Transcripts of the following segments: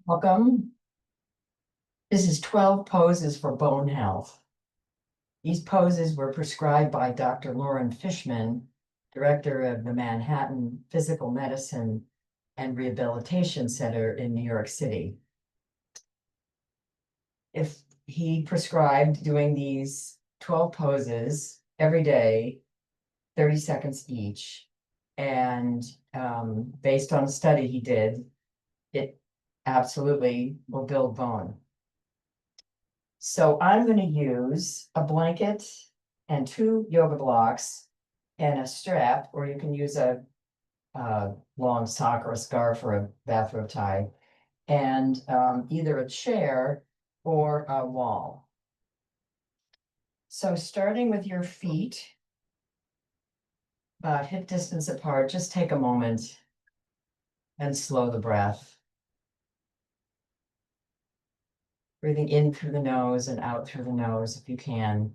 Welcome. This is 12 poses for bone health. These poses were prescribed by Dr. Lauren Fishman, director of the Manhattan Physical Medicine and Rehabilitation Center in New York City. If he prescribed doing these 12 poses every day, 30 seconds each, and based on a study he did, it absolutely will build bone. So I'm going to use a blanket and 2 yoga blocks and a strap, or you can use a long sock or a scarf or a bathrobe tie, and either a chair or a wall. So starting with your feet, about hip distance apart, just take a moment and slow the breath. Breathing in through the nose and out through the nose if you can.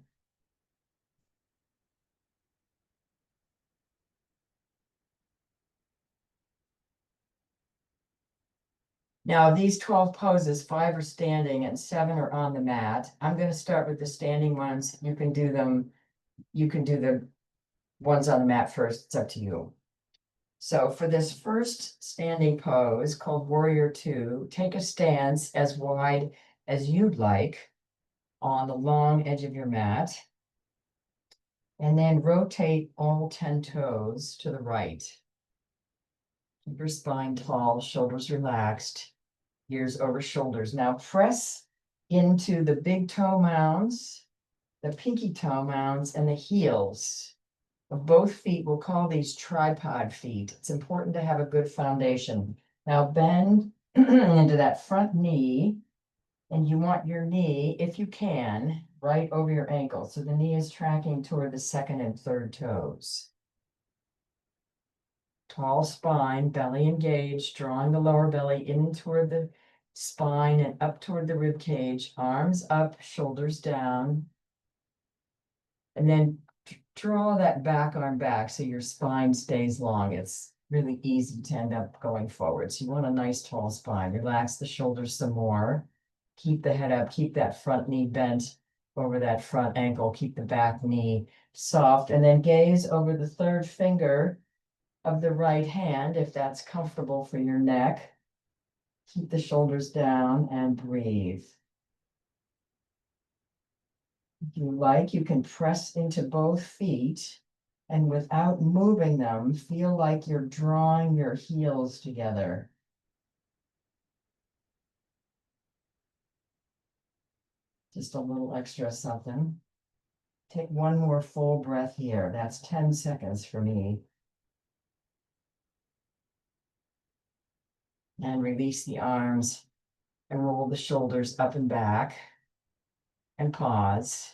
Now, these 12 poses, 5 are standing and 7 are on the mat. I'm going to start with the standing ones. You can do the ones on the mat first. It's up to you. So for this first standing pose called Warrior Two, take a stance as wide as you'd like on the long edge of your mat. And then rotate all 10 toes to the right. Keep your spine tall, shoulders relaxed. Ears over shoulders. Now press into the big toe mounds, the pinky toe mounds, and the heels of both feet. We'll call these tripod feet. It's important to have a good foundation. Now bend into that front knee, and you want your knee, if you can, right over your ankle. So the knee is tracking toward the second and third toes. Tall spine, belly engaged, drawing the lower belly in toward the spine and up toward the rib cage, arms up, shoulders down. And then draw that back arm back so your spine stays long. It's really easy to end up going forward. So you want a nice tall spine. Relax the shoulders some more. Keep the head up, keep that front knee bent over that front ankle, keep the back knee soft, and then gaze over the third finger of the right hand, if that's comfortable for your neck. Keep the shoulders down and breathe. If you like, you can press into both feet and without moving them, feel like you're drawing your heels together. Just a little extra something. Take one more full breath here. That's 10 seconds for me. And release the arms and roll the shoulders up and back. And pause.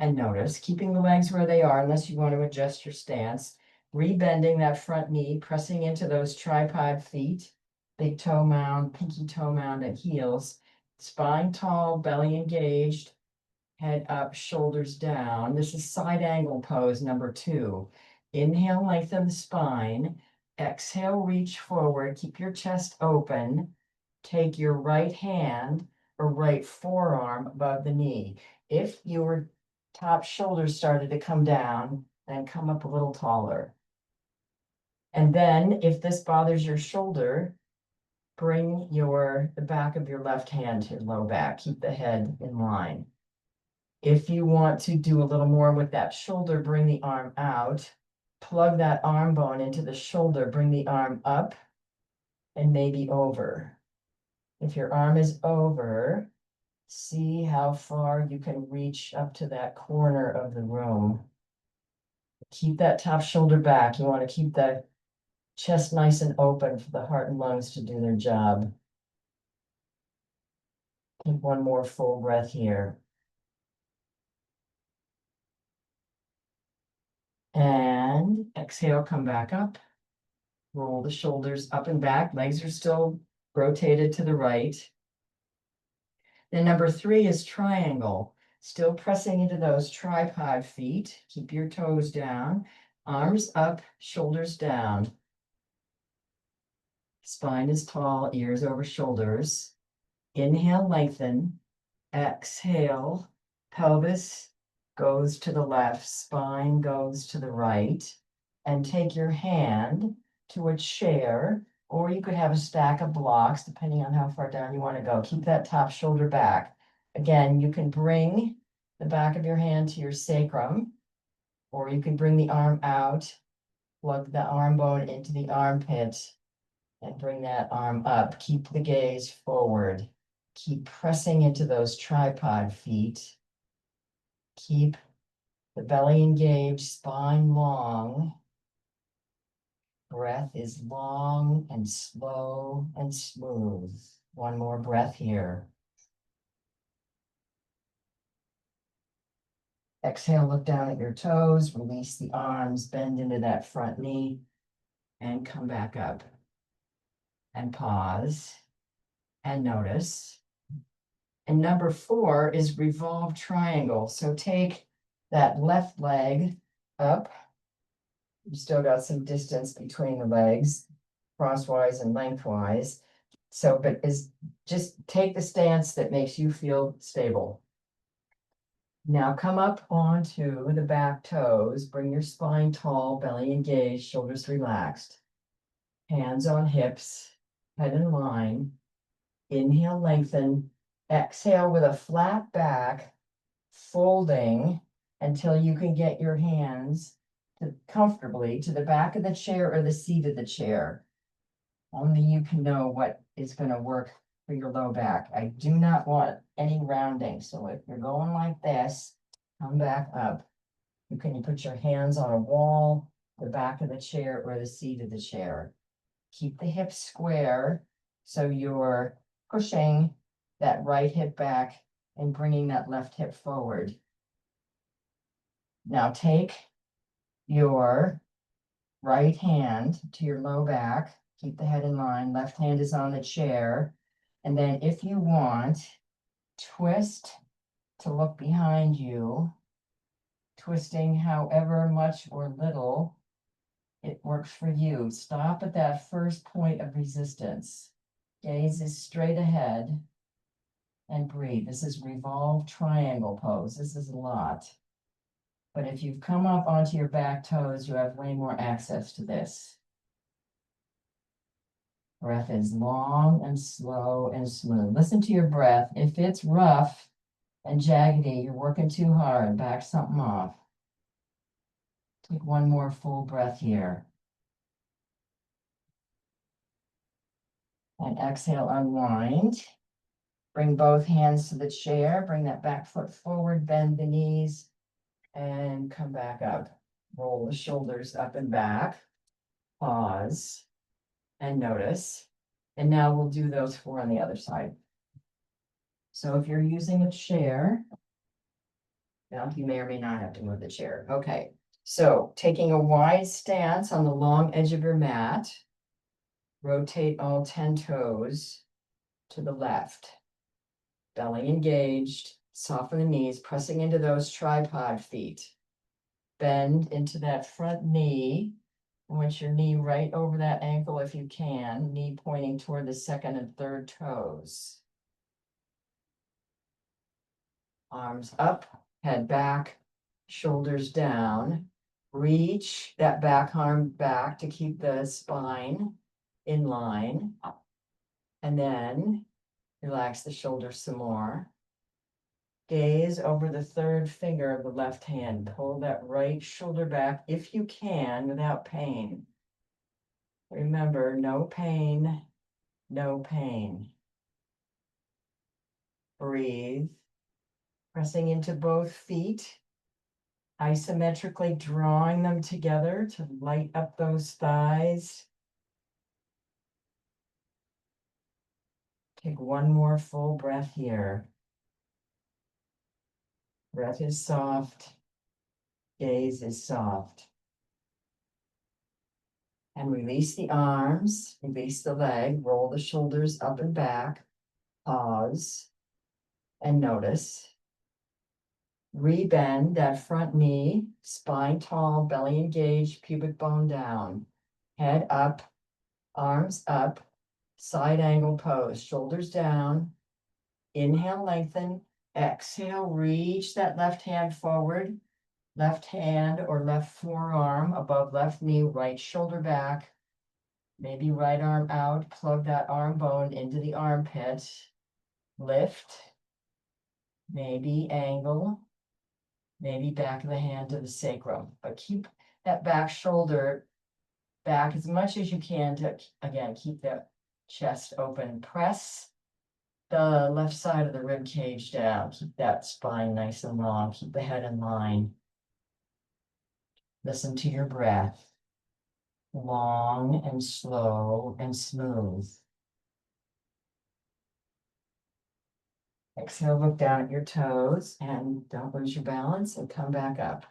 And notice, keeping the legs where they are unless you want to adjust your stance. Rebending that front knee, pressing into those tripod feet. Big toe mound, pinky toe mound, and heels. Spine tall, belly engaged. Head up, shoulders down. This is side angle pose number 2. Inhale, lengthen the spine. Exhale, reach forward. Keep your chest open. Take your right hand or right forearm above the knee. If your top shoulder started to come down, then come up a little taller. And then if this bothers your shoulder, bring the back of your left hand to your low back. Keep the head in line. If you want to do a little more with that shoulder, bring the arm out, plug that arm bone into the shoulder, bring the arm up and maybe over. If your arm is over, see how far you can reach up to that corner of the room. Keep that top shoulder back. You want to keep the chest nice and open for the heart and lungs to do their job. Take one more full breath here. And exhale, come back up. Roll the shoulders up and back. Legs are still rotated to the right. Then number 3 is triangle. Still pressing into those tripod feet. Keep your toes down. Arms up, shoulders down. Spine is tall, ears over shoulders. Inhale, lengthen. Exhale, pelvis goes to the left, spine goes to the right. And take your hand to a chair, or you could have a stack of blocks, depending on how far down you want to go. Keep that top shoulder back. Again, you can bring the back of your hand to your sacrum, or you can bring the arm out, plug the arm bone into the armpit, and bring that arm up. Keep the gaze forward. Keep pressing into those tripod feet. Keep the belly engaged, spine long. Breath is long and slow and smooth. One more breath here. Exhale, look down at your toes, release the arms, bend into that front knee, and come back up. And pause and notice. And number 4 is revolve triangle. So take that left leg up. You still got some distance between the legs, crosswise and lengthwise. So, but just take the stance that makes you feel stable. Now come up onto the back toes, bring your spine tall, belly engaged, shoulders relaxed. Hands on hips, head in line. Inhale, lengthen. Exhale with a flat back, folding until you can get your hands comfortably to the back of the chair or the seat of the chair. Only you can know what is going to work for your low back. I do not want any rounding. So if you're going like this, come back up. You can put your hands on a wall, the back of the chair, or the seat of the chair. Keep the hips square so you're pushing that right hip back and bringing that left hip forward. Now take your right hand to your low back. Keep the head in line. Left hand is on the chair. And then if you want, twist to look behind you, twisting however much or little it works for you. Stop at that first point of resistance. Gaze is straight ahead and breathe. This is revolve triangle pose. This is a lot. But if you've come up onto your back toes, you have way more access to this. Breath is long and slow and smooth. Listen to your breath. If it's rough and jaggedy, you're working too hard, back something off. Take one more full breath here. And exhale, unwind. Bring both hands to the chair. Bring that back foot forward, bend the knees, and come back up. Roll the shoulders up and back. Pause and notice. And now we'll do those 4 on the other side. So if you're using a chair, now you may or may not have to move the chair. Okay, so taking a wide stance on the long edge of your mat, rotate all 10 toes to the left. Belly engaged, soften the knees, pressing into those tripod feet. Bend into that front knee. I want your knee right over that ankle if you can, knee pointing toward the second and third toes. Arms up, head back, shoulders down. Reach that back arm back to keep the spine in line. And then relax the shoulders some more. Gaze over the third finger of the left hand. Pull that right shoulder back if you can without pain. Remember, no pain, no pain. Breathe. Pressing into both feet. Isometrically drawing them together to light up those thighs. Take one more full breath here. Breath is soft. Gaze is soft. And release the arms, release the leg, roll the shoulders up and back, pause, and notice. Rebend that front knee, spine tall, belly engaged, pubic bone down. Head up, arms up, Side angle pose, shoulders down. Inhale, lengthen. Exhale, reach that left hand forward. Left hand or left forearm above left knee, right shoulder back. Maybe right arm out, plug that arm bone into the armpit. Lift. Maybe angle. Maybe back of the hand to the sacrum. But keep that back shoulder back as much as you can to, again, keep that chest open. Press the left side of the rib cage down. Keep that spine nice and long. Keep the head in line. Listen to your breath. Long and slow and smooth. Exhale, look down at your toes and don't lose your balance and come back up.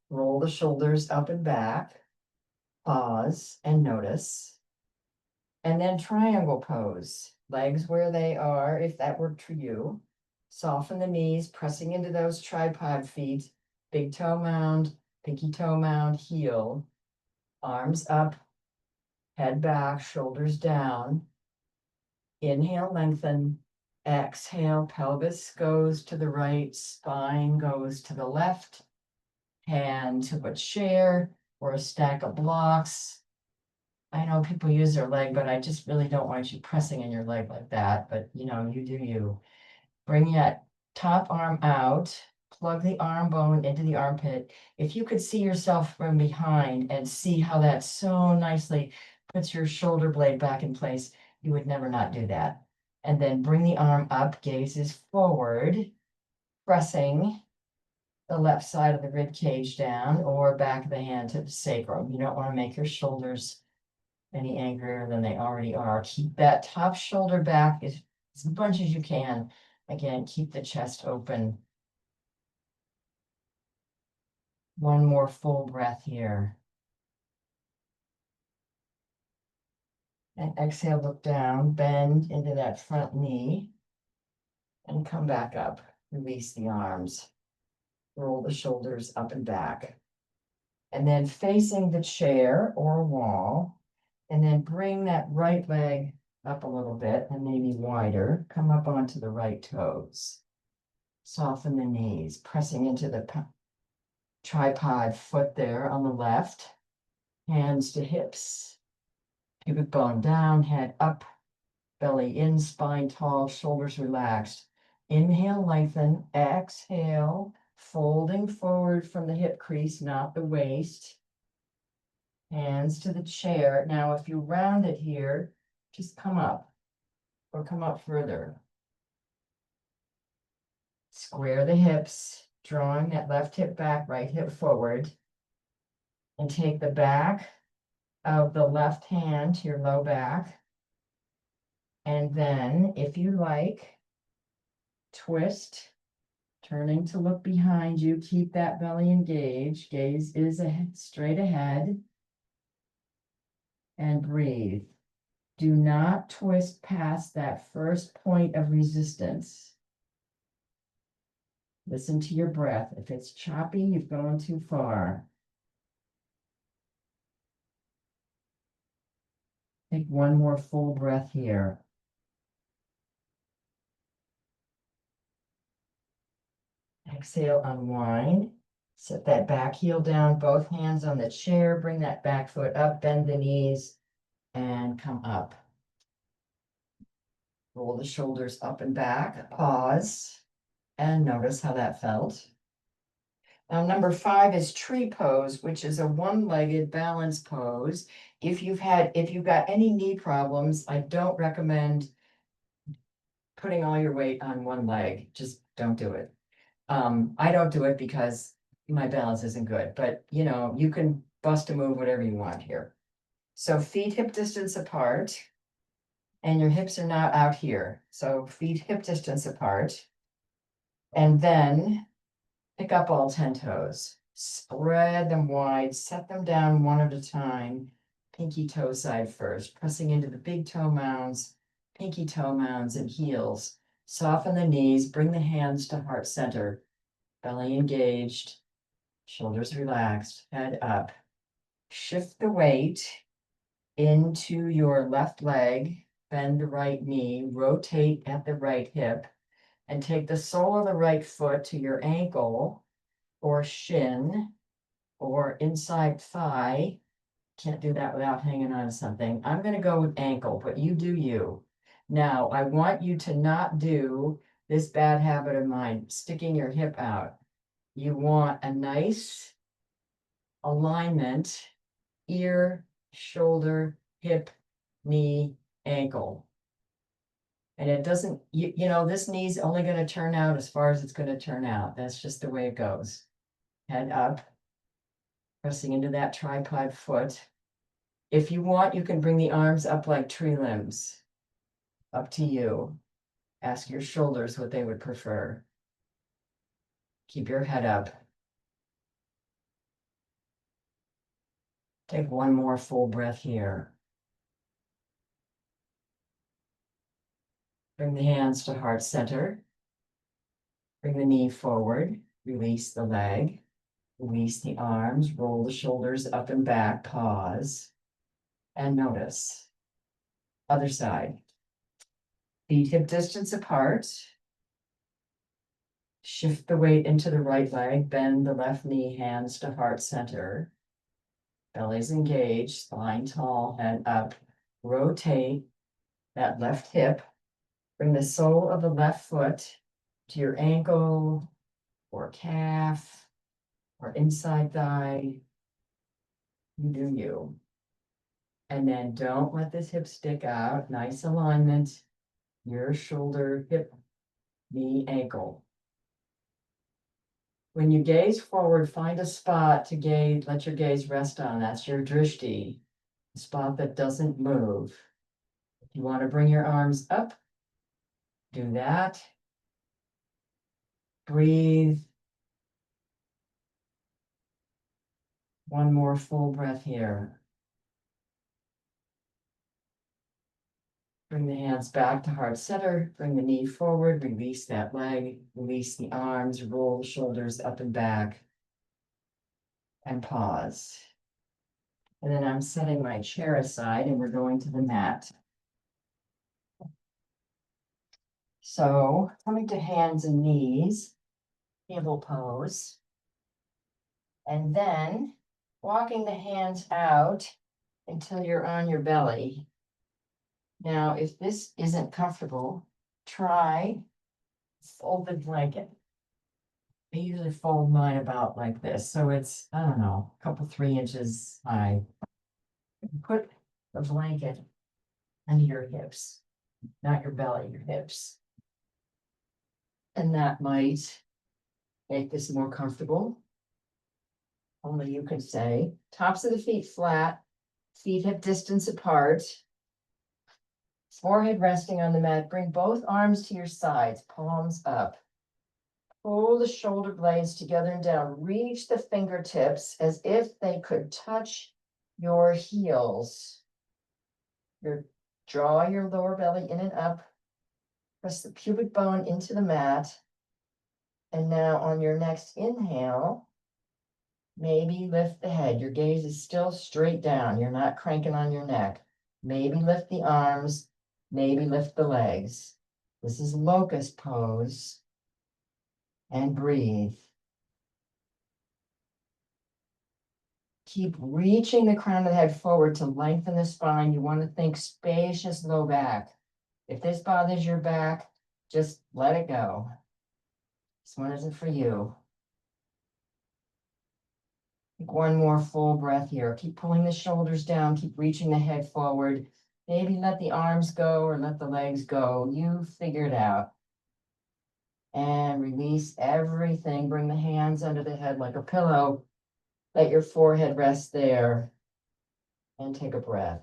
Roll the shoulders up and back. Pause and notice. And then triangle pose. Legs where they are, if that worked for you. Soften the knees, pressing into those tripod feet. Big toe mound, pinky toe mound, heel. Arms up, head back, shoulders down. Inhale, lengthen. Exhale, pelvis goes to the right, spine goes to the left. Hand to a chair or a stack of blocks. I know people use their leg, but I just really don't want you pressing in your leg like that. But you know, you do you. Bring that top arm out, plug the arm bone into the armpit. If you could see yourself from behind and see how that so nicely puts your shoulder blade back in place, you would never not do that. And then bring the arm up, gazes forward, pressing the left side of the rib cage down or back of the hand to the sacrum. You don't want to make your shoulders any angrier than they already are. Keep that top shoulder back as much as you can. Again, keep the chest open. One more full breath here. And exhale, look down, bend into that front knee and come back up. Release the arms. Roll the shoulders up and back. And then facing the chair or wall, and then bring that right leg up a little bit and maybe wider. Come up onto the right toes. Soften the knees, pressing into the tripod foot there on the left. Hands to hips. Pubic bone down, head up, belly in, spine tall, shoulders relaxed. Inhale, lengthen. Exhale, folding forward from the hip crease, not the waist. Hands to the chair. Now, if you round it here, just come up or come up further. Square the hips, drawing that left hip back, right hip forward. And take the back of the left hand to your low back. And then, if you like, twist, turning to look behind you. Keep that belly engaged. Gaze is ahead, straight ahead. And breathe. Do not twist past that first point of resistance. Listen to your breath. If it's choppy, you've gone too far. Take one more full breath here. Exhale, unwind. Set that back heel down, both hands on the chair. Bring that back foot up, bend the knees, and come up. Roll the shoulders up and back. Pause, and notice how that felt. Now, number 5 is tree pose, which is a one-legged balance pose. If you've got any knee problems, I don't recommend putting all your weight on one leg. Just don't do it. I don't do it because my balance isn't good, but you know, you can bust a move whatever you want here. So feet hip distance apart, and your hips are not out here. So feet hip distance apart, and then pick up all 10 toes. Spread them wide, set them down one at a time. Pinky toe side first, pressing into the big toe mounds, pinky toe mounds and heels. Soften the knees, bring the hands to heart center. Belly engaged, shoulders relaxed, head up. Shift the weight into your left leg, bend the right knee, rotate at the right hip, and take the sole of the right foot to your ankle or shin or inside thigh. Can't do that without hanging on to something. I'm going to go with ankle, but you do you. Now, I want you to not do this bad habit of mine, sticking your hip out. You want a nice alignment, ear, shoulder, hip, knee, ankle. And it doesn't, you know, this knee's only going to turn out as far as it's going to turn out. That's just the way it goes. Head up, pressing into that tripod foot. If you want, you can bring the arms up like tree limbs. Up to you. Ask your shoulders what they would prefer. Keep your head up. Take one more full breath here. Bring the hands to heart center. Bring the knee forward. Release the leg. Release the arms. Roll the shoulders up and back. Pause. And notice. Other side. Feet hip distance apart. Shift the weight into the right leg. Bend the left knee, hands to heart center. Belly's engaged, spine tall, head up. Rotate that left hip. Bring the sole of the left foot to your ankle or calf or inside thigh. You do you. And then don't let this hip stick out. Nice alignment. Your shoulder, hip, knee, ankle. When you gaze forward, find a spot to gaze, let your gaze rest on. That's your drishti, a spot that doesn't move. If you want to bring your arms up, do that. Breathe. One more full breath here. Bring the hands back to heart center. Bring the knee forward. Release that leg. Release the arms. Roll the shoulders up and back. And pause. And then I'm setting my chair aside and we're going to the mat. So coming to hands and knees, table pose. And then walking the hands out until you're on your belly. Now, if this isn't comfortable, try folded blanket. I usually fold mine about like this, so it's, I don't know, a couple 3 inches high. Put the blanket under your hips, not your belly, your hips. And that might make this more comfortable. Only you can say. Tops of the feet flat, feet hip distance apart. Forehead resting on the mat. Bring both arms to your sides, palms up. Pull the shoulder blades together and down. Reach the fingertips as if they could touch your heels. Draw your lower belly in and up. Press the pubic bone into the mat. And now on your next inhale, maybe lift the head. Your gaze is still straight down. You're not cranking on your neck. Maybe lift the arms. Maybe lift the legs. This is locust pose. And breathe. Keep reaching the crown of the head forward to lengthen the spine. You want to think spacious low back. If this bothers your back, just let it go. This one isn't for you. Take one more full breath here. Keep pulling the shoulders down. Keep reaching the head forward. Maybe let the arms go or let the legs go. You figure it out. And release everything. Bring the hands under the head like a pillow. Let your forehead rest there. And take a breath.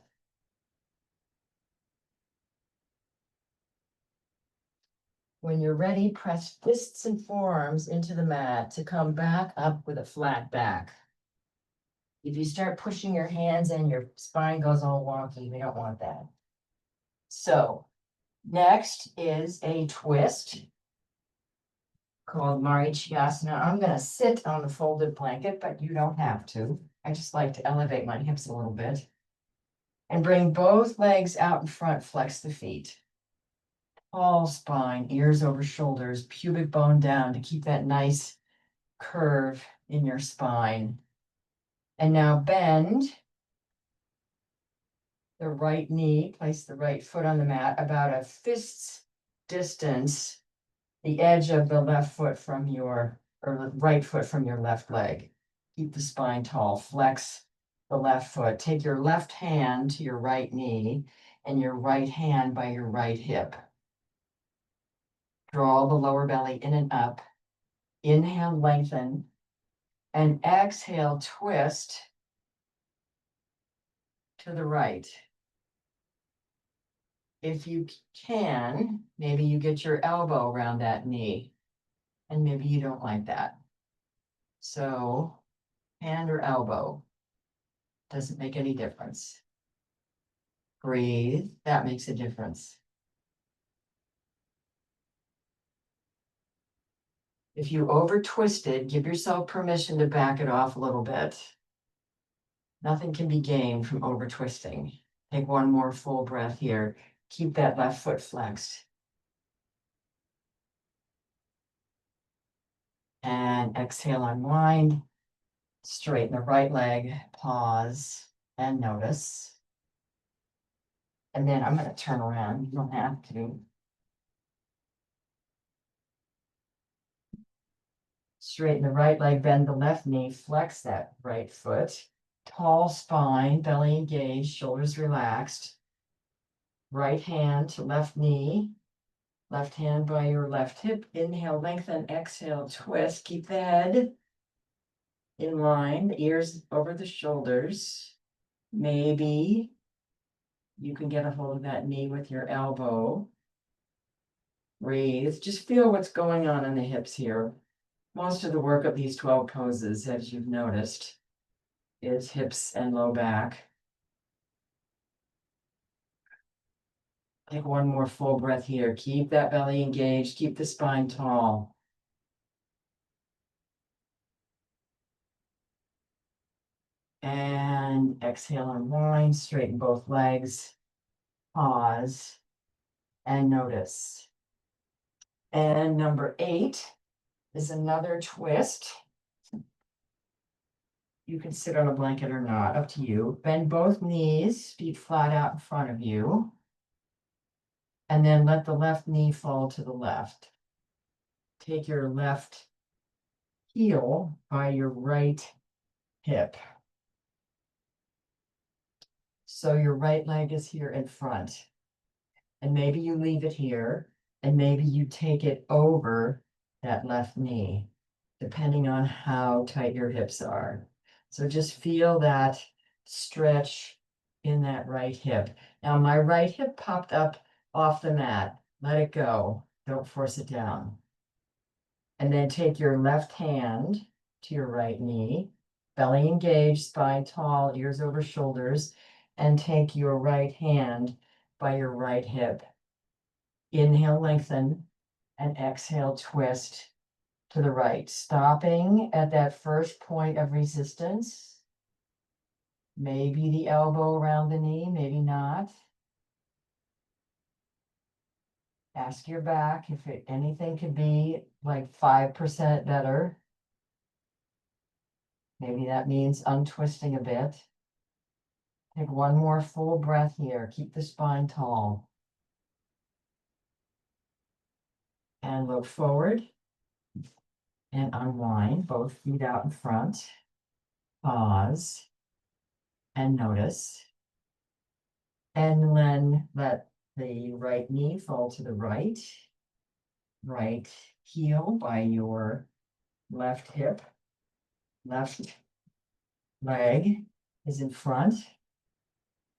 When you're ready, press fists and forearms into the mat to come back up with a flat back. If you start pushing your hands and your spine goes all wonky, we don't want that. So next is a twist called Marichyasana. I'm going to sit on the folded blanket, but you don't have to. I just like to elevate my hips a little bit. And bring both legs out in front, flex the feet. Tall spine, ears over shoulders, pubic bone down to keep that nice curve in your spine. And now bend the right knee, place the right foot on the mat about a fist's distance, the edge of the left foot from your, or the right foot from your left leg. Keep the spine tall, flex the left foot. Take your left hand to your right knee and your right hand by your right hip. Draw the lower belly in and up. Inhale, lengthen, and exhale, twist to the right. If you can, maybe you get your elbow around that knee, and maybe you don't like that. So, hand or elbow, doesn't make any difference. Breathe, that makes a difference. If you over twisted, give yourself permission to back it off a little bit. Nothing can be gained from over twisting. Take one more full breath here. Keep that left foot flexed. And exhale, unwind. Straighten the right leg, pause, and notice. And then I'm going to turn around. You don't have to. Straighten the right leg, bend the left knee, flex that right foot. Tall spine, belly engaged, shoulders relaxed. Right hand to left knee, left hand by your left hip. Inhale, lengthen, exhale, twist. Keep the head in line, the ears over the shoulders. Maybe you can get a hold of that knee with your elbow. Breathe. Just feel what's going on in the hips here. Most of the work of these 12 poses, as you've noticed, is hips and low back. Take one more full breath here. Keep that belly engaged. Keep the spine tall. And exhale, unwind, straighten both legs. Pause and notice. And number 8 is another twist. You can sit on a blanket or not, up to you. Bend both knees, feet flat out in front of you. And then let the left knee fall to the left. Take your left heel by your right hip. So your right leg is here in front. And maybe you leave it here, and maybe you take it over that left knee, depending on how tight your hips are. So just feel that stretch in that right hip. Now my right hip popped up off the mat. Let it go. Don't force it down. And then take your left hand to your right knee, belly engaged, spine tall, ears over shoulders, and take your right hand by your right hip. Inhale, lengthen, and exhale, twist to the right, stopping at that first point of resistance. Maybe the elbow around the knee, maybe not. Ask your back if anything could be like 5% better. Maybe that means untwisting a bit. Take one more full breath here. Keep the spine tall. And look forward. And unwind, both feet out in front. Pause. And notice. And then let the right knee fall to the right. Right heel by your left hip. Left leg is in front.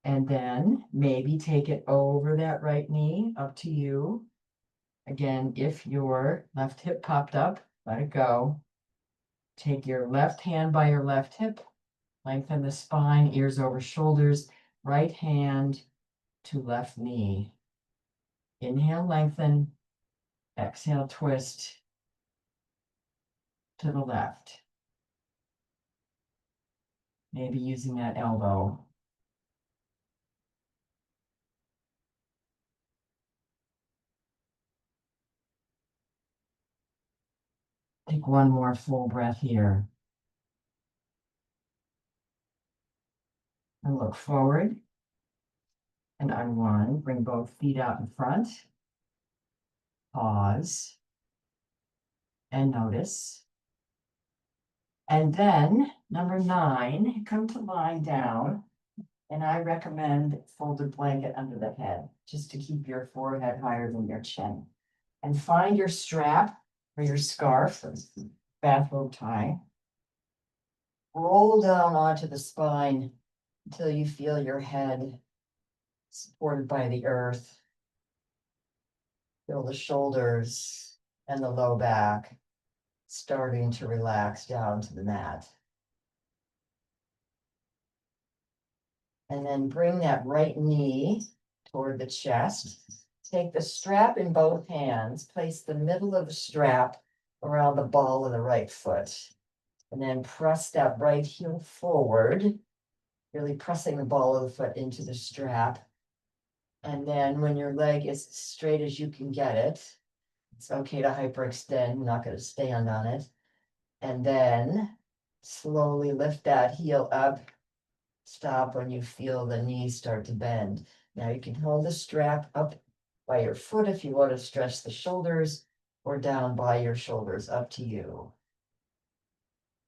And then maybe take it over that right knee, up to you. Again, if your left hip popped up, let it go. Take your left hand by your left hip, lengthen the spine, ears over shoulders, right hand to left knee. Inhale, lengthen, exhale, twist to the left. Maybe using that elbow. Take one more full breath here. And look forward. And unwind. Bring both feet out in front. Pause. And notice. And then, number 9, come to lying down. And I recommend folded blanket under the head, just to keep your forehead higher than your chin. And find your strap or your scarf, or bathrobe tie. Roll down onto the spine until you feel your head supported by the earth. Feel the shoulders and the low back starting to relax down to the mat. And then bring that right knee toward the chest. Take the strap in both hands, place the middle of the strap around the ball of the right foot. And then press that right heel forward, really pressing the ball of the foot into the strap. And then when your leg is as straight as you can get it, it's okay to hyperextend, you're not going to stand on it. And then slowly lift that heel up. Stop when you feel the knees start to bend. Now you can hold the strap up by your foot if you want to stretch the shoulders, or down by your shoulders, up to you.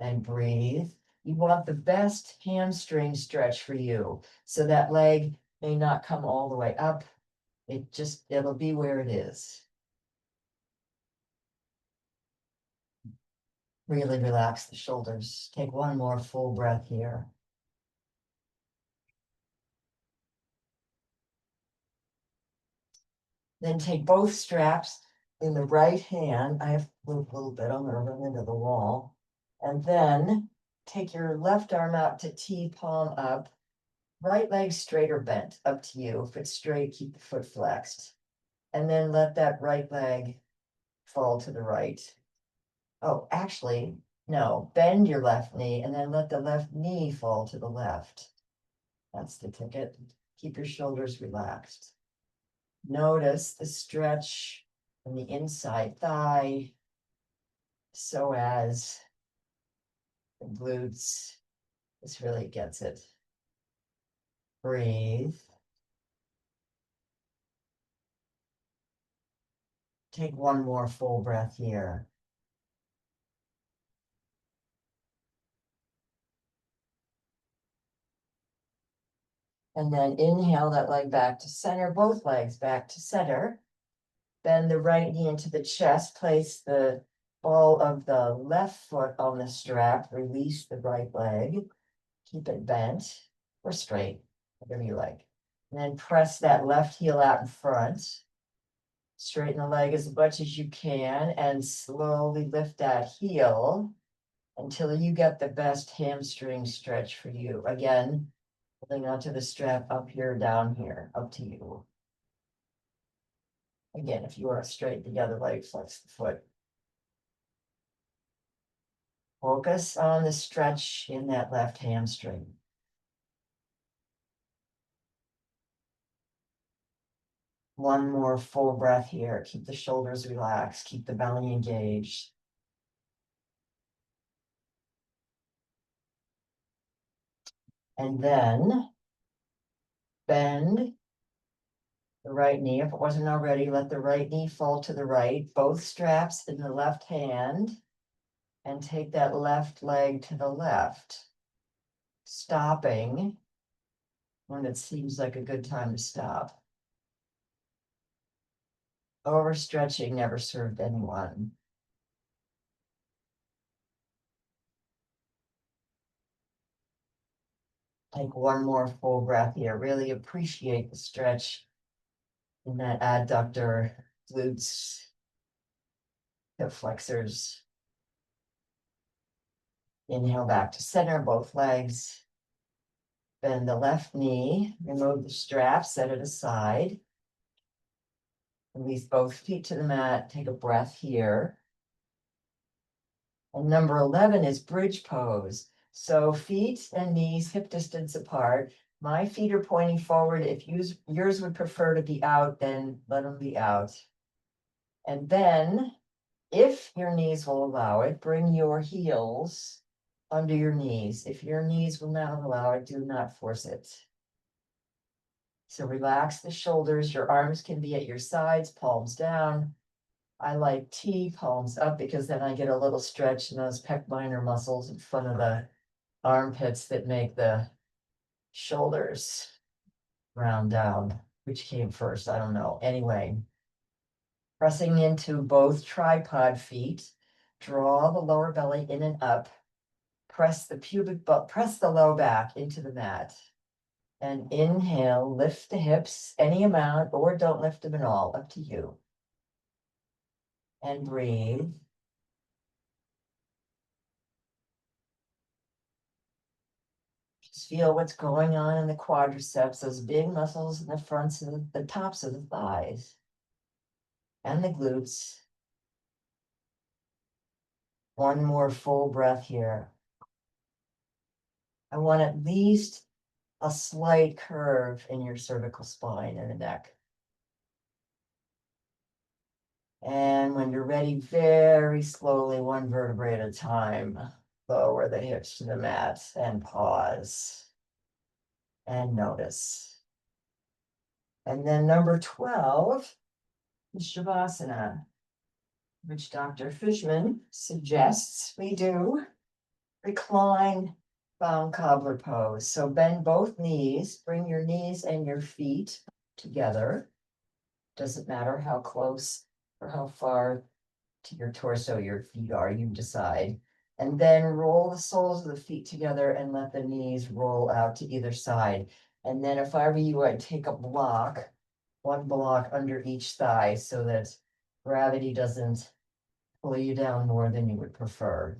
And breathe. You want the best hamstring stretch for you. So that leg may not come all the way up. It'll be where it is. Really relax the shoulders. Take one more full breath here. Then take both straps in the right hand. I have to move a little bit. I'm going to run into the wall. And then take your left arm out to T, palm up. Right leg straight or bent, up to you. If it's straight, keep the foot flexed. And then let that right leg fall to the right. Oh, actually, no. Bend your left knee and then let the left knee fall to the left. That's the ticket. Keep your shoulders relaxed. Notice the stretch from the inside thigh, psoas, the glutes. This really gets it. Breathe. Take one more full breath here. And then inhale that leg back to center, both legs back to center. Bend the right knee into the chest, place the ball of the left foot on the strap, release the right leg, keep it bent or straight, whatever you like. And then press that left heel out in front. Straighten the leg as much as you can and slowly lift that heel until you get the best hamstring stretch for you. Again, holding onto the strap up here, down here, up to you. Again, if you are straight, the other leg, flex the foot. Focus on the stretch in that left hamstring. One more full breath here. Keep the shoulders relaxed. Keep the belly engaged. And then bend the right knee. If it wasn't already, let the right knee fall to the right. Both straps in the left hand. And take that left leg to the left. Stopping when it seems like a good time to stop. Overstretching never served anyone. Take one more full breath here. Really appreciate the stretch in that adductor, glutes, hip flexors. Inhale back to center, both legs. Bend the left knee, remove the strap, set it aside. Release both feet to the mat. Take a breath here. And number 11 is bridge pose. So feet and knees hip distance apart. My feet are pointing forward. If yours would prefer to be out, then let them be out. And then If your knees will allow it, bring your heels under your knees. If your knees will not allow it, do not force it. So relax the shoulders. Your arms can be at your sides, palms down. I like T, palms up, because then I get a little stretch in those pec minor muscles in front of the armpits that make the shoulders round down. Which came first? I don't know. Anyway, pressing into both tripod feet, draw the lower belly in and up. Press the press the low back into the mat. And inhale, lift the hips any amount, or don't lift them at all, up to you. And breathe. Just feel what's going on in the quadriceps, those big muscles in the fronts and the tops of the thighs. And the glutes. One more full breath here. I want at least a slight curve in your cervical spine and the neck. And when you're ready, very slowly, one vertebrae at a time, lower the hips to the mat and pause and notice. And then number 12 is Shavasana, which Dr. Fishman suggests we do. Recline bound cobbler pose. So bend both knees, bring your knees and your feet together. Doesn't matter how close or how far to your torso your feet are, you decide. And then roll the soles of the feet together and let the knees roll out to either side. And then if I were you, I'd take a block, one block under each thigh so that gravity doesn't pull you down more than you would prefer.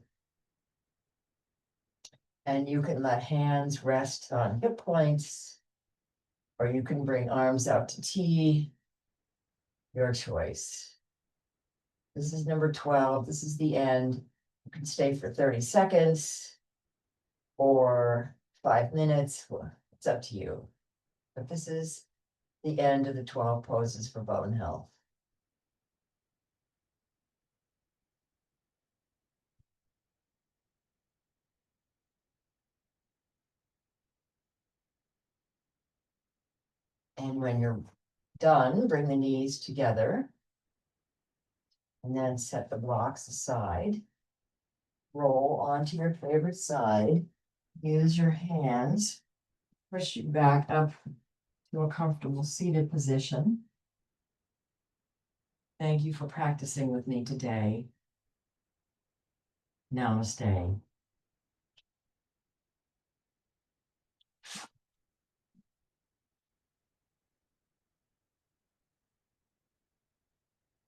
And you can let hands rest on hip points, or you can bring arms out to T, your choice. This is number 12. This is the end. You can stay for 30 seconds or 5 minutes. It's up to you. But this is the end of the 12 poses for bone health. And when you're done, bring the knees together and then set the blocks aside. Roll onto your favorite side. Use your hands. Push you back up to a comfortable seated position. Thank you for practicing with me today. Namaste.